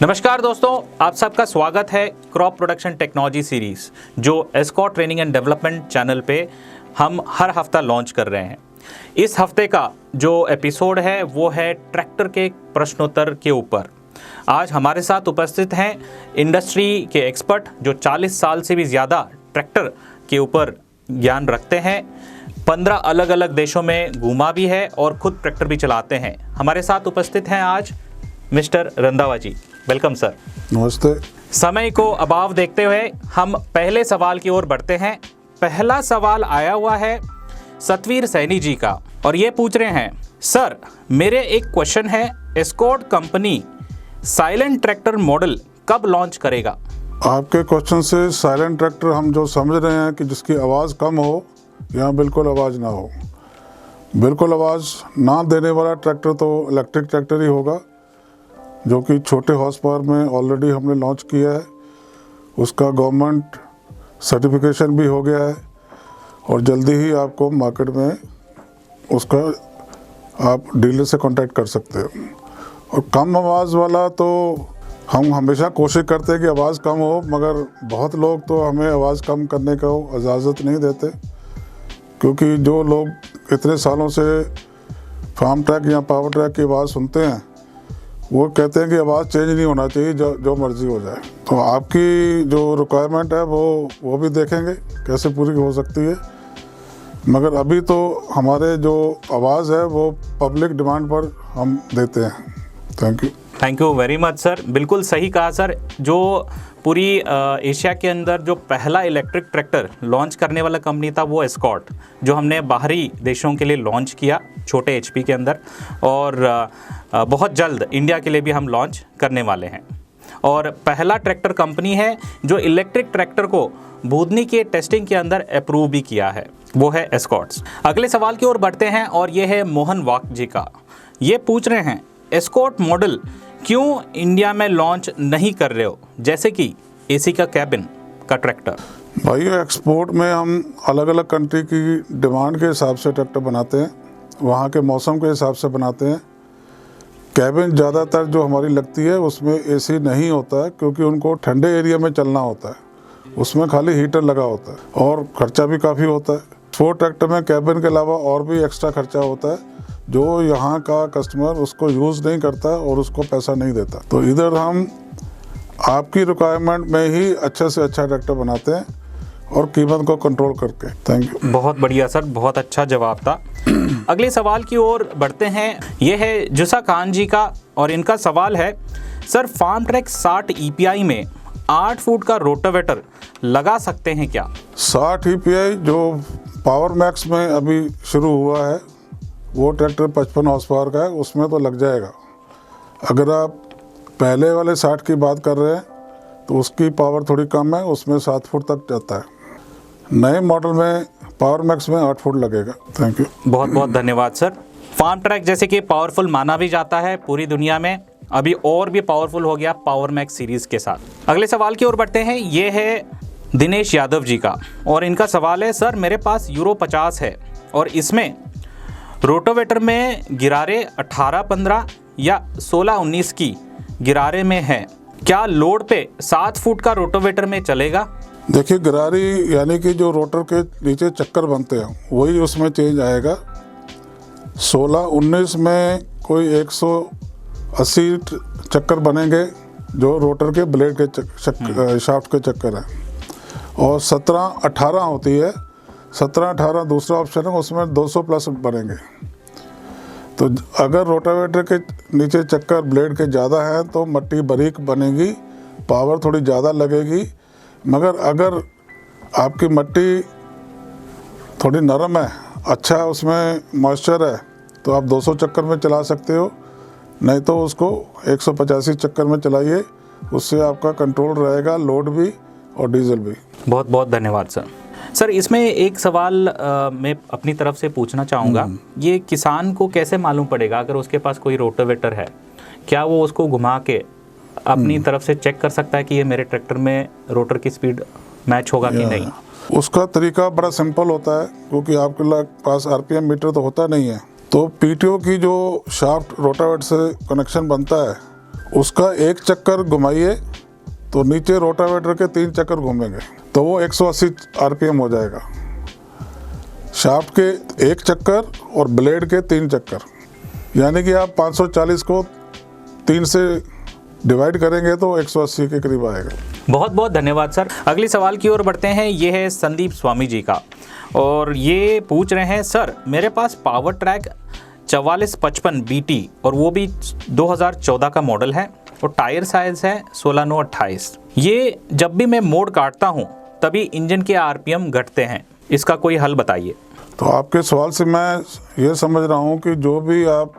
नमस्कार दोस्तों, आप सबका स्वागत है क्रॉप प्रोडक्शन टेक्नोलॉजी सीरीज जो escort training and development channel पे हम हर हफ्ता लॉन्च कर रहे हैं। इस हफ्ते का जो एपिसोड है वो है ट्रैक्टर के प्रश्नोत्तर के ऊपर। आज हमारे साथ उपस्थित हैं इंडस्ट्री के एक्सपर्ट जो 40 साल से भी ज़्यादा ट्रैक्टर के ऊपर ज्ञान रखते हैं, 15 अलग अलग देशों में घूमा भी है और खुद ट्रैक्टर भी चलाते हैं। हमारे साथ उपस्थित हैं आज mister Randhawa ji. Welcome sir. नमस्ते। समय को अभाव देखते हुए हम पहले सवाल की ओर बढ़ते हैं। पहला सवाल आया हुआ है सतवीर सैनी जी का और ये पूछ रहे हैं, सर मेरे एक क्वेश्चन है, escort company silent tractor model कब लॉन्च करेगा? आपके क्वेश्चन से साइलेंट ट्रैक्टर हम जो समझ रहे हैं कि जिसकी आवाज़ कम हो या बिल्कुल आवाज़ ना हो। बिल्कुल आवाज़ ना देने वाला ट्रैक्टर तो इलेक्ट्रिक ट्रैक्टर ही होगा, जो कि छोटे हॉर्स पावर में ऑलरेडी हमने लॉन्च किया है। उसका गवर्नमेंट सर्टिफिकेशन भी हो गया है और जल्दी ही आपको मार्केट में उसका आप डीलर से कांटेक्ट कर सकते हो। और कम आवाज़ वाला तो हम हमेशा कोशिश करते हैं कि आवाज़ कम हो, मगर बहुत लोग तो हमें आवाज़ कम करने का इजाज़त नहीं देते, क्योंकि जो लोग इतने सालों से फार्म ट्रैक या पावर ट्रैक की आवाज़ सुनते हैं वो कहते हैं कि आवाज़ चेंज नहीं होना चाहिए, जो मर्ज़ी हो जाए। तो आपकी जो रिक्वायरमेंट है वो भी देखेंगे कैसे पूरी हो सकती है, मगर अभी तो हमारे जो आवाज़ है वो पब्लिक डिमांड पर हम देते हैं। Thank you very much sir. बिल्कुल सही कहा सर। जो पूरी एशिया के अंदर जो पहला इलेक्ट्रिक ट्रैक्टर लॉन्च करने वाला कंपनी था वो एस्कॉर्ट, जो हमने बाहरी देशों के लिए लॉन्च किया छोटे एचपी के अंदर, और बहुत जल्द इंडिया के लिए भी हम लॉन्च करने वाले हैं। और पहला ट्रैक्टर कंपनी है जो इलेक्ट्रिक ट्रैक्टर को बूंदनी के टेस्टिंग के अंदर अप्रूव भी किया है, वो है एस्कॉर्ट्स। अगले सवाल की ओर बढ़ते हैं और ये है मोहन वाक जी का। ये पूछ रहे हैं, एस्कॉर्ट मॉडल क्यों इंडिया में लॉन्च नहीं कर रहे हो, जैसे कि एसी का कैबिन का ट्रैक्टर? भाई एक्सपोर्ट में हम अलग अलग कंट्री की डिमांड के हिसाब से ट्रैक्टर बनाते हैं, वहाँ के मौसम के हिसाब से बनाते हैं। कैबिन ज़्यादातर जो हमारी लगती है उसमें एसी नहीं होता है, क्योंकि उनको ठंडे एरिया में चलना होता है, उसमें खाली हीटर लगा होता है और ख़र्चा भी काफ़ी होता है। 4 ट्रैक्टर में कैबिन के अलावा और भी एक्स्ट्रा खर्चा होता है, जो यहाँ का कस्टमर उसको यूज़ नहीं करता और उसको पैसा नहीं देता। तो इधर हम आपकी रिक्वायरमेंट में ही अच्छे से अच्छा ट्रैक्टर बनाते हैं और कीमत को कंट्रोल करके। Thank you. बहुत बढ़िया सर, बहुत अच्छा जवाब था। अगले सवाल की ओर बढ़ते हैं। ये है जुसा खान जी का और इनका सवाल है, सर फार्म ट्रैक 60 EPI में 8 फुट का रोटावेटर लगा सकते हैं क्या? 60 EPI जो पावर मैक्स में अभी शुरू हुआ है वो ट्रैक्टर 55 हॉर्स पावर का है, उसमें तो लग जाएगा। अगर आप पहले वाले 60 की बात कर रहे हैं तो उसकी पावर थोड़ी कम है, उसमें 7 फुट तक जाता है। नए मॉडल में पावर मैक्स में 8 फुट लगेगा। Thank you. बहुत बहुत धन्यवाद सर। फार्म ट्रैक जैसे कि पावरफुल माना भी जाता है पूरी दुनिया में, अभी और भी पावरफुल हो गया पावर मैक्स सीरीज के साथ। अगले सवाल की ओर बढ़ते हैं। ये है दिनेश यादव जी का और इनका सवाल है, सर मेरे पास यूरो 50 है और इसमें रोटावेटर में गिरारे 18-15 या 16-19 की गिरारे में है, क्या लोड पे 7 फुट का रोटावेटर में चलेगा? देखिए, गिरारी यानी कि जो रोटर के नीचे चक्कर बनते हैं वही उसमें चेंज आएगा। 16-19 में कोई 180 चक्कर बनेंगे जो रोटर के ब्लेड के शाफ्ट के चक्कर हैं, और 17-18 होती है। 17-18 दूसरा ऑप्शन है, उसमें 200 प्लस बनेंगे। तो अगर रोटावेटर के नीचे चक्कर ब्लेड के ज़्यादा है तो मट्टी बारीक बनेगी, पावर थोड़ी ज़्यादा लगेगी। मगर अगर आपकी मट्टी थोड़ी नरम है, अच्छा उसमें मॉइस्चर है, तो आप 200 चक्कर में चला सकते हो, नहीं तो उसको 185 चक्कर में चलाइए, उससे आपका कंट्रोल रहेगा, लोड भी और डीजल भी। बहुत बहुत धन्यवाद सर। सर इसमें एक सवाल मैं अपनी तरफ से पूछना चाहूँगा, ये किसान को कैसे मालूम पड़ेगा अगर उसके पास कोई रोटावेटर है, क्या वो उसको घुमा के अपनी तरफ से चेक कर सकता है कि ये मेरे ट्रैक्टर में रोटर की स्पीड मैच होगा कि नहीं? उसका तरीका बड़ा सिंपल होता है, क्योंकि आपके पास RPM मीटर तो होता नहीं है। तो PTO की जो शाफ्ट रोटावेटर से कनेक्शन बनता है उसका एक चक्कर घुमाइए तो नीचे रोटावेटर के 3 चक्कर घूमेंगे तो वो 180 आरपीएम हो जाएगा। शाफ्ट के एक चक्कर और ब्लेड के 3 चक्कर, यानी कि आप 540 को 3 से डिवाइड करेंगे तो 180 के करीब आएगा। बहुत बहुत धन्यवाद सर। अगले सवाल की ओर बढ़ते हैं। ये है संदीप स्वामी जी का, और ये पूछ रहे हैं, सर मेरे पास पावर ट्रैक 4455 BT और वो भी 2014 का मॉडल है और टायर साइज है 16/9/28। ये जब भी मैं मोड़ काटता हूँ तभी इंजन के आरपीएम घटते हैं, इसका कोई हल बताइए। तो आपके सवाल से मैं ये समझ रहा हूँ कि जो भी आप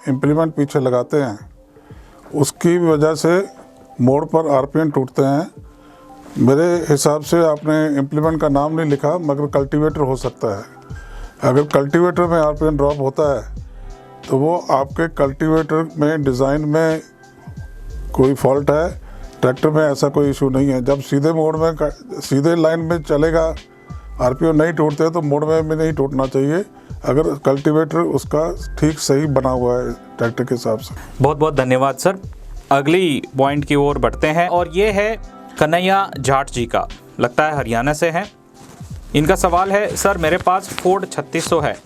इम्प्लीमेंट पीछे लगाते हैं उसकी वजह से मोड़ पर आरपीएम टूटते हैं। मेरे हिसाब से आपने इम्प्लीमेंट का नाम नहीं लिखा, मगर कल्टीवेटर हो सकता है। अगर कल्टीवेटर में आरपीएम ड्रॉप होता है तो वो आपके कल्टीवेटर में डिज़ाइन में कोई फॉल्ट है। ट्रैक्टर में ऐसा कोई इशू नहीं है। जब सीधे मोड़ में सीधे लाइन में चलेगा, आरपीएम नहीं टूटते तो मोड़ में भी नहीं टूटना चाहिए, अगर कल्टीवेटर उसका ठीक सही बना हुआ है ट्रैक्टर के हिसाब से। बहुत बहुत धन्यवाद सर। अगली पॉइंट की ओर बढ़ते हैं, और ये है कन्हैया जाट जी का, लगता है हरियाणा से हैं। इनका सवाल है, सर मेरे पास फोर्ड 3600 है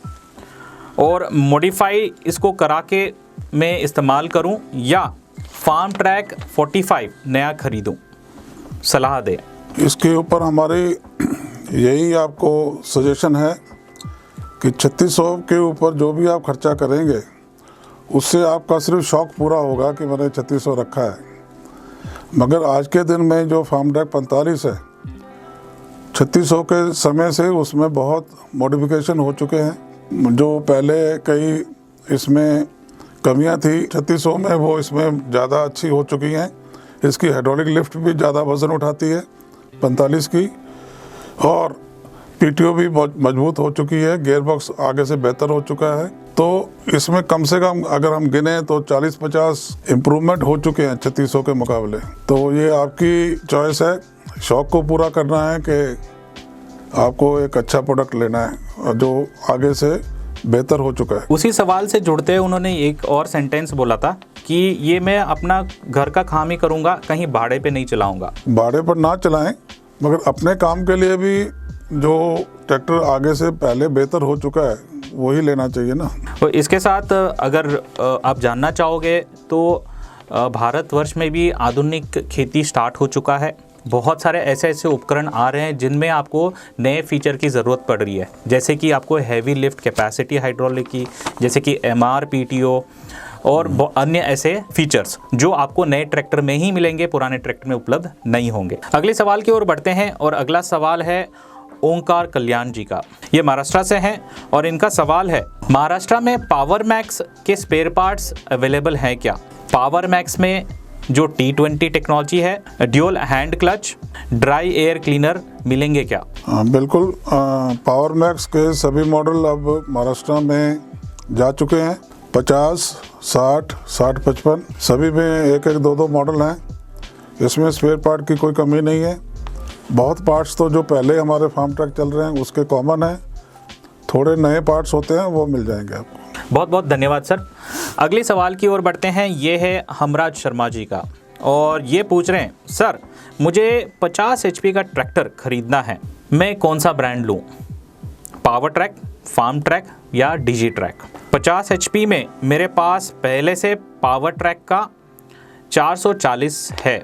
और मॉडिफाई इसको करा के मैं इस्तेमाल करूं या फार्म ट्रैक 45 नया खरीदूं, सलाह दें। इसके ऊपर हमारी यही आपको सजेशन है कि 3600 के ऊपर जो भी आप खर्चा करेंगे उससे आपका सिर्फ शौक पूरा होगा कि मैंने 3600 रखा है। मगर आज के दिन में जो फार्म ट्रैक 45 है, 3600 के समय से उसमें बहुत मॉडिफिकेशन हो चुके हैं। जो पहले कई इसमें कमियां थी 3600 में, वो इसमें ज़्यादा अच्छी हो चुकी हैं। इसकी हाइड्रोलिक लिफ्ट भी ज़्यादा वज़न उठाती है 45 की, और पीटीओ भी बहुत मजबूत हो चुकी है। गियर बॉक्स आगे से बेहतर हो चुका है। तो इसमें कम से कम अगर हम गिने तो 40-50 इम्प्रूवमेंट हो चुके हैं 3600 के मुकाबले। तो ये आपकी चॉइस है, शौक को पूरा करना है कि आपको एक अच्छा प्रोडक्ट लेना है जो आगे से बेहतर हो चुका है। उसी सवाल से जुड़ते हुए उन्होंने एक और सेंटेंस बोला था कि ये मैं अपना घर का काम ही करूँगा, कहीं भाड़े पे नहीं चलाऊँगा। भाड़े पर ना चलाएं, मगर अपने काम के लिए भी जो ट्रैक्टर आगे से पहले बेहतर हो चुका है वही लेना चाहिए ना। तो इसके साथ अगर आप जानना चाहोगे तो भारतवर्ष में भी आधुनिक खेती स्टार्ट हो चुका है। बहुत सारे ऐसे ऐसे उपकरण आ रहे हैं जिनमें आपको नए फीचर की ज़रूरत पड़ रही है, जैसे कि आपको हैवी लिफ्ट कैपेसिटी हाइड्रोलिक की, जैसे कि MR PTO और अन्य ऐसे फीचर्स जो आपको नए ट्रैक्टर में ही मिलेंगे, पुराने ट्रैक्टर में उपलब्ध नहीं होंगे। अगले सवाल की ओर बढ़ते हैं, और अगला सवाल है ओंकार कल्याण जी का। ये महाराष्ट्र से हैं और इनका सवाल है, महाराष्ट्र में पावर मैक्स के स्पेयर पार्ट्स अवेलेबल हैं क्या? पावर मैक्स में जो T20 टेक्नोलॉजी है, dual hand clutch, dry air cleaner मिलेंगे क्या? बिल्कुल, पावर मैक्स के सभी मॉडल अब महाराष्ट्र में जा चुके हैं। 50, 60, 60, 55 सभी में एक एक दो दो मॉडल हैं। इसमें स्पेयर पार्ट की कोई कमी नहीं है। बहुत पार्ट्स तो जो पहले हमारे फार्म ट्रैक चल रहे हैं उसके कॉमन है, थोड़े नए पार्ट्स होते हैं वो मिल जाएंगे आपको। बहुत बहुत धन्यवाद सर। अगले सवाल की ओर बढ़ते हैं। ये है हमराज शर्मा जी का, और ये पूछ रहे हैं, सर मुझे 50 HP का ट्रैक्टर खरीदना है, मैं कौन सा ब्रांड लूँ? पावर ट्रैक, फार्म ट्रैक या DG ट्रैक? 50 HP में मेरे पास पहले से पावर ट्रैक का 440 है,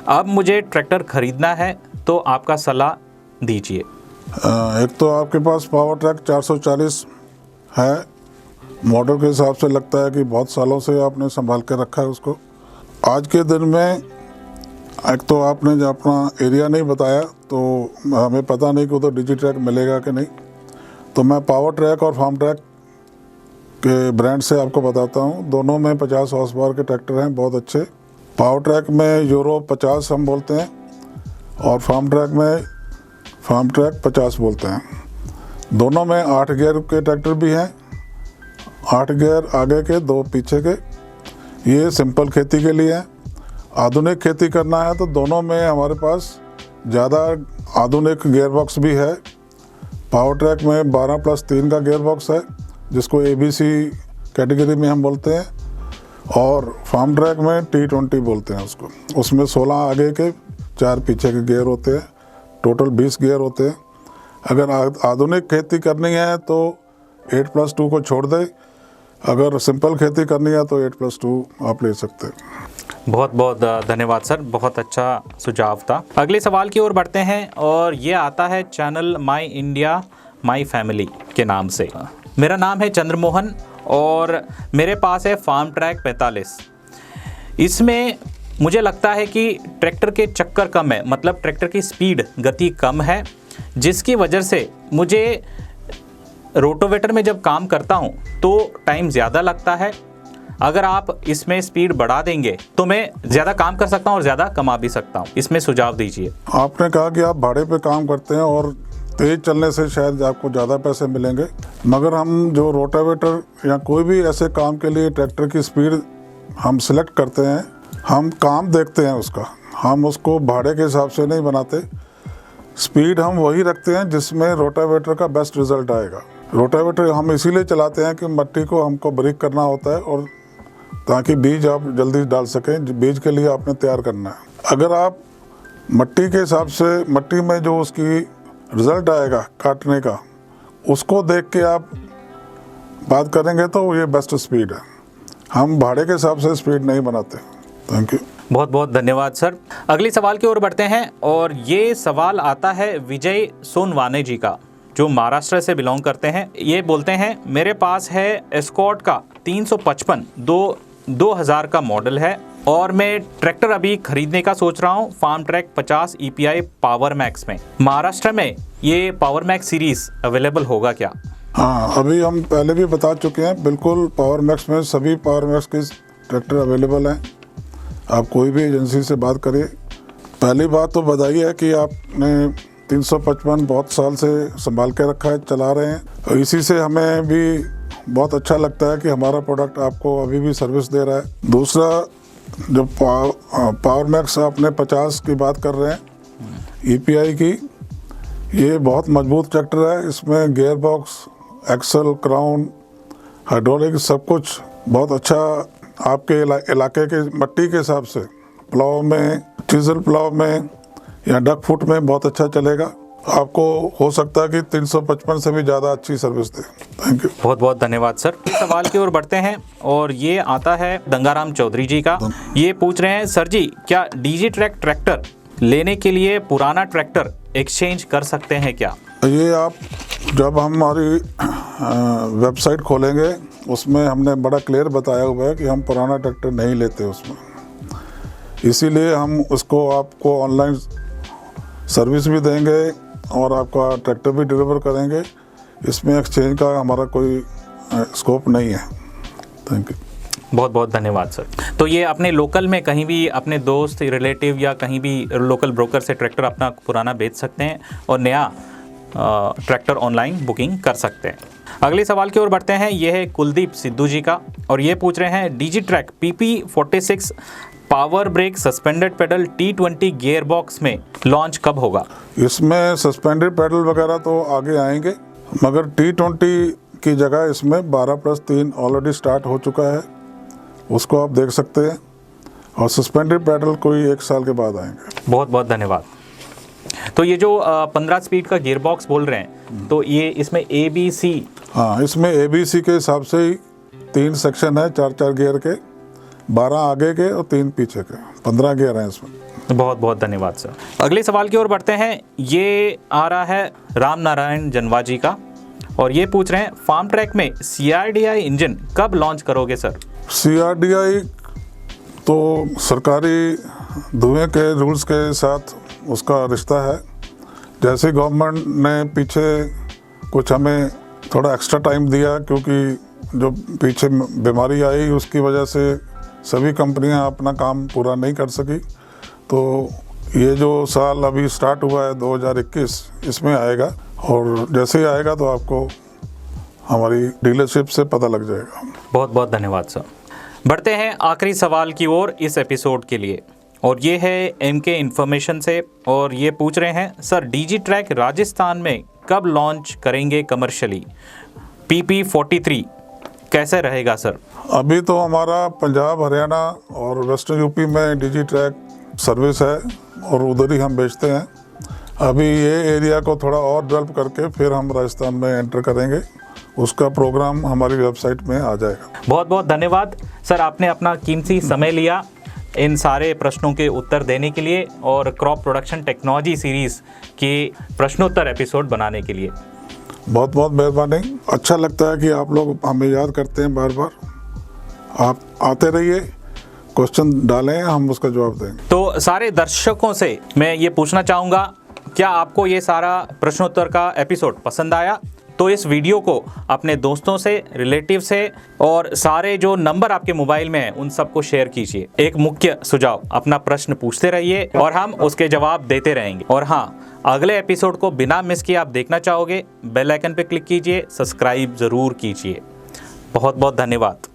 अब मुझे ट्रैक्टर खरीदना है, तो आपका सलाह दीजिए। एक तो आपके पास पावर ट्रैक 440 है, मॉडल के हिसाब से लगता है कि बहुत सालों से आपने संभाल के रखा है उसको। आज के दिन में एक तो आपने जो अपना एरिया नहीं बताया, तो हमें पता नहीं कि उधर DG ट्रैक मिलेगा कि नहीं। तो मैं पावर ट्रैक और फार्म ट्रैक के ब्रांड से आपको बताता हूँ। दोनों में 50 हॉर्स पावर के ट्रैक्टर हैं, बहुत अच्छे। पावर ट्रैक में यूरो 50 हम बोलते हैं, और फार्म ट्रैक 50 बोलते हैं। दोनों में 8 गियर के ट्रैक्टर भी हैं, 8 गियर आगे के, 2 पीछे के। ये सिंपल खेती के लिए है। आधुनिक खेती करना है तो दोनों में हमारे पास ज़्यादा आधुनिक गियर बॉक्स भी है। पावर ट्रैक में 12+3 का गियर बॉक्स है, जिसको ABC कैटेगरी में हम बोलते हैं। और फार्म ट्रैक में T20 बोलते हैं उसको। उसमें 16 आगे के 4 पीछे के गियर होते हैं, टोटल 20 गियर होते हैं। अगर आधुनिक खेती करनी है तो 8+2 को छोड़ दें, अगर सिंपल खेती करनी है तो 8+2 आप ले सकते हैं। बहुत बहुत धन्यवाद सर, बहुत अच्छा सुझाव था। अगले सवाल की ओर बढ़ते हैं और ये आता है channel my India my family के नाम से। मेरा नाम है चंद्रमोहन और मेरे पास है फार्म ट्रैक 45। इसमें मुझे लगता है कि ट्रैक्टर के चक्कर कम है, मतलब ट्रैक्टर की स्पीड गति कम है, जिसकी वजह से मुझे रोटोवेटर में जब काम करता हूँ तो टाइम ज़्यादा लगता है। अगर आप इसमें स्पीड बढ़ा देंगे तो मैं ज़्यादा काम कर सकता हूँ और ज़्यादा कमा भी सकता हूँ, इसमें सुझाव दीजिए। आपने कहा कि आप भाड़े पे काम करते हैं और तेज चलने से शायद आपको ज़्यादा पैसे मिलेंगे, मगर हम जो रोटावेटर या कोई भी ऐसे काम के लिए ट्रैक्टर की स्पीड हम सिलेक्ट करते हैं, हम काम देखते हैं उसका, हम उसको भाड़े के हिसाब से नहीं बनाते। स्पीड हम वही रखते हैं जिसमें रोटावेटर का बेस्ट रिजल्ट आएगा। रोटावेटर हम इसीलिए चलाते हैं कि मिट्टी को हमको बारीक करना होता है और ताकि बीज आप जल्दी डाल सकें। बीज के लिए आपने तैयार करना है। अगर आप मिट्टी के हिसाब से, मिट्टी में जो उसकी रिज़ल्ट आएगा काटने का, उसको देख के आप बात करेंगे तो ये बेस्ट स्पीड है। हम भाड़े के हिसाब से स्पीड नहीं बनाते। Thank you. बहुत बहुत धन्यवाद सर। अगले सवाल की ओर बढ़ते हैं और ये सवाल आता है विजय सोनवाने जी का, जो महाराष्ट्र से बिलोंग करते हैं। ये बोलते हैं मेरे पास है एस्कॉर्ट का 355 2000 का मॉडल है और मैं ट्रैक्टर अभी खरीदने का सोच रहा हूँ Farmtrac 50 EPI power max में। महाराष्ट्र में ये पावर मैक्स सीरीज अवेलेबल होगा क्या? हाँ, अभी हम पहले भी बता चुके हैं, बिल्कुल पावर मैक्स में सभी पावर मैक्स के ट्रैक्टर अवेलेबल हैं। आप कोई भी एजेंसी से बात करिए। पहली बात तो बधाई है कि आपने 355 बहुत साल से संभाल के रखा है, चला रहे हैं, और इसी से हमें भी बहुत अच्छा लगता है कि हमारा प्रोडक्ट आपको अभी भी सर्विस दे रहा है। दूसरा, जो पावर मैक्स आपने 50 की बात कर रहे हैं EPI की, ये बहुत मजबूत ट्रैक्टर है। इसमें gear box, axle, crown, hydraulic सब कुछ बहुत अच्छा आपके इलाके के मिट्टी के हिसाब से प्लाव में, चीजल प्लाव में या डक फुट में बहुत अच्छा चलेगा। आपको हो सकता है कि 355 से भी ज़्यादा अच्छी सर्विस दे। Thank you. बहुत बहुत धन्यवाद सर। इस सवाल की ओर बढ़ते हैं और ये आता है गंगाराम चौधरी जी का। ये पूछ रहे हैं सर जी, क्या DigiTrack ट्रैक्टर लेने के लिए पुराना ट्रैक्टर एक्सचेंज कर सकते हैं क्या? ये आप जब हमारी वेबसाइट खोलेंगे उसमें हमने बड़ा क्लियर बताया हुआ है कि हम पुराना ट्रैक्टर नहीं लेते उसमें, इसीलिए हम उसको आपको ऑनलाइन सर्विस भी देंगे और आपका ट्रैक्टर भी डिलीवर करेंगे। इसमें एक्सचेंज का हमारा कोई स्कोप नहीं है। Thank you. बहुत बहुत धन्यवाद सर। तो ये अपने लोकल में कहीं भी अपने दोस्त, रिलेटिव या कहीं भी लोकल ब्रोकर से ट्रैक्टर अपना पुराना बेच सकते हैं और नया ट्रैक्टर ऑनलाइन बुकिंग कर सकते हैं। अगले सवाल की ओर बढ़ते हैं। ये है कुलदीप सिद्धू जी का और ये पूछ रहे हैं DigiTrack PP46 power brake suspended pedal T20 gear box में लॉन्च कब होगा? इसमें सस्पेंडेड पेडल वगैरह तो आगे आएंगे, मगर T20 की जगह इसमें 12+3 ऑलरेडी स्टार्ट हो चुका है, उसको आप देख सकते हैं, और सस्पेंडेड पेडल कोई 1 साल के बाद आएंगे। बहुत बहुत धन्यवाद। तो ये जो 15 स्पीड का गियर बॉक्स बोल रहे हैं, तो ये इसमें ABC? हाँ, इसमें ABC के हिसाब से ही 3 सेक्शन है, 4-4 गियर के, 12 आगे के और 3 पीछे के, 15 गियर हैं इसमें। बहुत बहुत धन्यवाद सर। अगले सवाल की ओर बढ़ते हैं। ये आ रहा है राम नारायण जनवा जी का और ये पूछ रहे हैं फार्म ट्रैक में CRDI इंजन कब लॉन्च करोगे सर? CRDI तो सरकारी धुएं के रूल्स के साथ उसका रिश्ता है। जैसे गवर्नमेंट ने पीछे कुछ हमें थोड़ा एक्स्ट्रा टाइम दिया, क्योंकि जो पीछे बीमारी आई उसकी वजह से सभी कंपनियां अपना काम पूरा नहीं कर सकी, तो ये जो साल अभी स्टार्ट हुआ है 2021, इसमें आएगा, और जैसे ही आएगा तो आपको हमारी डीलरशिप से पता लग जाएगा। बहुत बहुत धन्यवाद सर। बढ़ते हैं आखिरी सवाल की ओर इस एपिसोड के लिए, और ये है MK इन्फॉर्मेशन से, और ये पूछ रहे हैं सर DigiTrack राजस्थान में कब लॉन्च करेंगे कमर्शियली PP43 कैसे रहेगा सर? अभी तो हमारा पंजाब, हरियाणा और वेस्टर्न यूपी में डिजी ट्रैक सर्विस है और उधर ही हम बेचते हैं। अभी ये एरिया को थोड़ा और डेवलप करके फिर हम राजस्थान में एंटर करेंगे। उसका प्रोग्राम हमारी वेबसाइट में आ जाएगा। बहुत बहुत धन्यवाद सर, आपने अपना कीमती समय लिया इन सारे प्रश्नों के उत्तर देने के लिए और क्रॉप प्रोडक्शन टेक्नोलॉजी सीरीज़ के प्रश्नोत्तर एपिसोड बनाने के लिए। बहुत बहुत मेहरबानी। अच्छा लगता है कि आप लोग हमें याद करते हैं बार बार। आप आते रहिए, क्वेश्चन डालें, हम उसका जवाब देंगे। तो सारे दर्शकों से मैं ये पूछना चाहूँगा, क्या आपको ये सारा प्रश्नोत्तर का एपिसोड पसंद आया? तो इस वीडियो को अपने दोस्तों से, रिलेटिव से और सारे जो नंबर आपके मोबाइल में हैं उन सबको शेयर कीजिए। एक मुख्य सुझाव, अपना प्रश्न पूछते रहिए और हम उसके जवाब देते रहेंगे। और हाँ, अगले एपिसोड को बिना मिस किए आप देखना चाहोगे, बेल आइकन पे क्लिक कीजिए, सब्सक्राइब ज़रूर कीजिए। बहुत बहुत धन्यवाद।